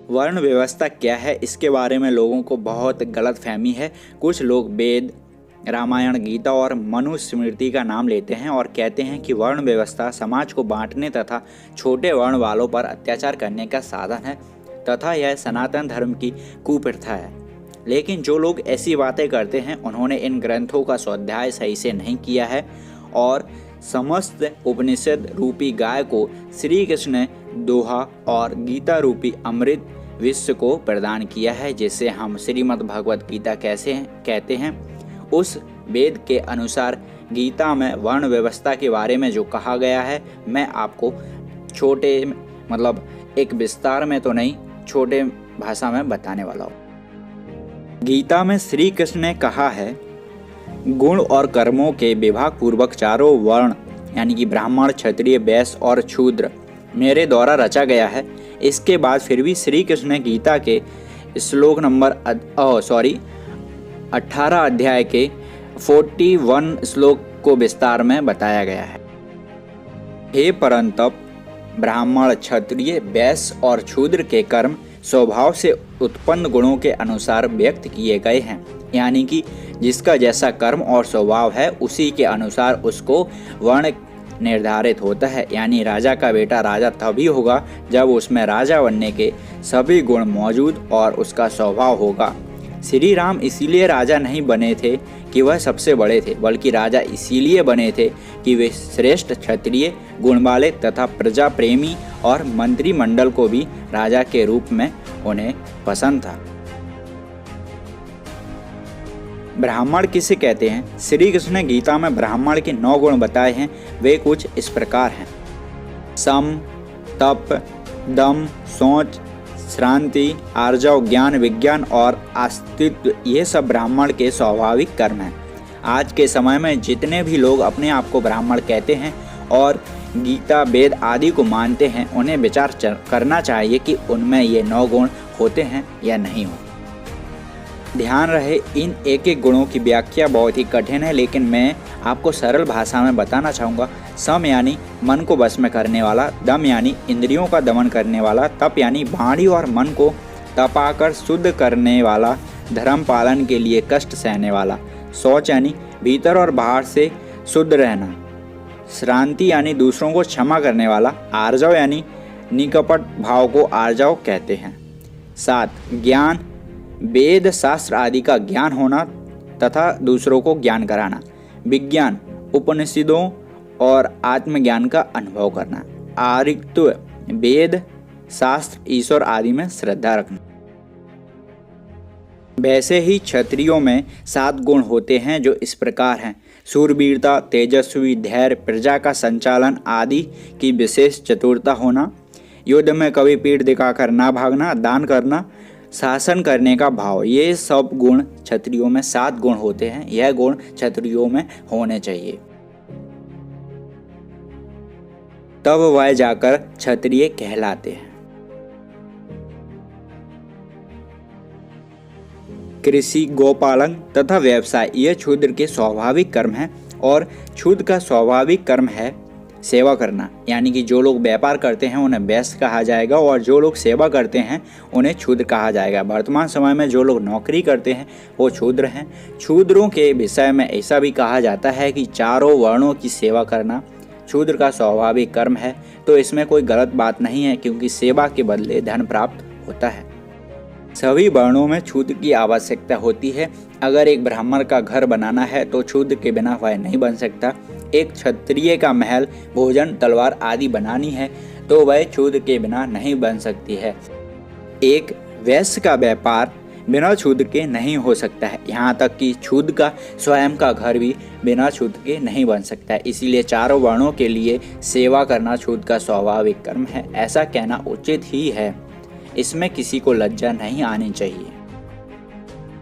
वर्ण व्यवस्था क्या है, इसके बारे में लोगों को बहुत गलत फहमी है। कुछ लोग वेद, रामायण, गीता और मनुस्मृति का नाम लेते हैं और कहते हैं कि वर्ण व्यवस्था समाज को बांटने तथा छोटे वर्ण वालों पर अत्याचार करने का साधन है तथा यह सनातन धर्म की कुप्रथा है। लेकिन जो लोग ऐसी बातें करते हैं उन्होंने इन ग्रंथों का स्वाध्याय सही से नहीं किया है और समस्त उपनिषद रूपी गाय को श्री कृष्ण ने दोहा और गीता रूपी अमृत विश्व को प्रदान किया है, जिसे हम श्रीमद् भगवत गीता कहते हैं। उस वेद के अनुसार गीता में वर्ण व्यवस्था के बारे में जो कहा गया है, मैं आपको छोटे एक विस्तार में तो नहीं, छोटे भाषा में बताने वाला हूँ। गीता में श्री कृष्ण ने कहा है, गुण और कर्मों के विभाग पूर्वक चारों वर्ण यानी कि ब्राह्मण, क्षत्रिय, वैश्य और शूद्र मेरे द्वारा रचा गया है। इसके बाद फिर भी श्री कृष्ण ने गीता के श्लोक नंबर 18 अध्याय के 41 श्लोक को विस्तार में बताया गया है। हे परंतप, ब्राह्मण, क्षत्रिय, वैश्य और शूद्र के कर्म स्वभाव से उत्पन्न गुणों के अनुसार व्यक्त किए गए हैं, यानी कि जिसका जैसा कर्म और स्वभाव है उसी के अनुसार उसको वर्ण निर्धारित होता है। यानी राजा का बेटा राजा तभी होगा जब उसमें राजा बनने के सभी गुण मौजूद और उसका स्वभाव होगा। श्री राम इसीलिए राजा नहीं बने थे कि वह सबसे बड़े थे, बल्कि राजा इसीलिए बने थे कि वे श्रेष्ठ क्षत्रिय, गुण वाले तथा प्रजा प्रेमी और मंत्रिमंडल को भी राजा के रूप में उन्हें पसंद था। ब्राह्मण किसे कहते हैं? श्री कृष्ण ने गीता में ब्राह्मण के 9 गुण बताए हैं। वे कुछ इस प्रकार हैं: सम, तप, दम, सोच, श्रांति, आर्जव, ज्ञान, विज्ञान और अस्तित्व, ये सब ब्राह्मण के स्वाभाविक कर्म हैं। आज के समय में जितने भी लोग अपने आप को ब्राह्मण कहते हैं और गीता, वेद आदि को मानते हैं, उन्हें विचार करना चाहिए कि उनमें ये 9 गुण होते हैं या नहीं होते। ध्यान रहे, इन एक एक गुणों की व्याख्या बहुत ही कठिन है, लेकिन मैं आपको सरल भाषा में बताना चाहूँगा। सम यानी मन को वश में करने वाला, दम यानी इंद्रियों का दमन करने वाला, तप यानी वाणी और मन को तपाकर शुद्ध करने वाला, धर्म पालन के लिए कष्ट सहने वाला, शौच यानी भीतर और बाहर से शुद्ध रहना, श्रांति यानी दूसरों को क्षमा करने वाला, आर्जव यानी निकपट भाव को आर्जव कहते हैं। 7. ज्ञान, वेद शास्त्र आदि का ज्ञान होना तथा दूसरों को ज्ञान कराना। विज्ञान, उपनिषदों और आत्मज्ञान का अनुभव करना। आर्यत्व, वेद शास्त्र, ईश्वर आदि में श्रद्धा रखना। वैसे ही क्षत्रियों में 7 गुण होते हैं जो इस प्रकार हैं: शूरवीरता, तेजस्वी, धैर्य, प्रजा का संचालन आदि की विशेष चतुरता होना, युद्ध में कभी पीठ दिखाकर ना भागना, दान करना, शासन करने का भाव। ये सब गुण क्षत्रियों में 7 गुण होते हैं। यह गुण क्षत्रियों में होने चाहिए, तब वह जाकर क्षत्रिय कहलाते हैं। कृषि, गोपालन तथा व्यवसाय ये शूद्र के स्वाभाविक कर्म हैं और शूद्र का स्वाभाविक कर्म है सेवा करना, यानी कि जो लोग व्यापार करते हैं उन्हें वैश्य कहा जाएगा और जो लोग सेवा करते हैं उन्हें शूद्र कहा जाएगा। वर्तमान समय में जो लोग नौकरी करते हैं वो शूद्र हैं। शूद्रों के विषय में ऐसा भी कहा जाता है कि चारों वर्णों की सेवा करना शूद्र का स्वाभाविक कर्म है, तो इसमें कोई गलत बात नहीं है, क्योंकि सेवा के बदले धन प्राप्त होता है। सभी वर्णों में शूद्र की आवश्यकता होती है। अगर एक ब्राह्मण का घर बनाना है तो शूद्र के बिना वह नहीं बन सकता। एक क्षत्रिय का महल, भोजन, तलवार आदि बनानी है तो वह शूद्र के बिना नहीं बन सकती है। एक वैश्य का व्यापार बिना शूद्र के नहीं हो सकता है। यहाँ तक कि शूद्र का स्वयं का घर भी बिना शूद्र के नहीं बन सकता है। इसीलिए चारों वर्णों के लिए सेवा करना शूद्र का स्वाभाविक कर्म है। ऐसा कहना उचित ही है, इसमें किसी को लज्जा नहीं आनी चाहिए।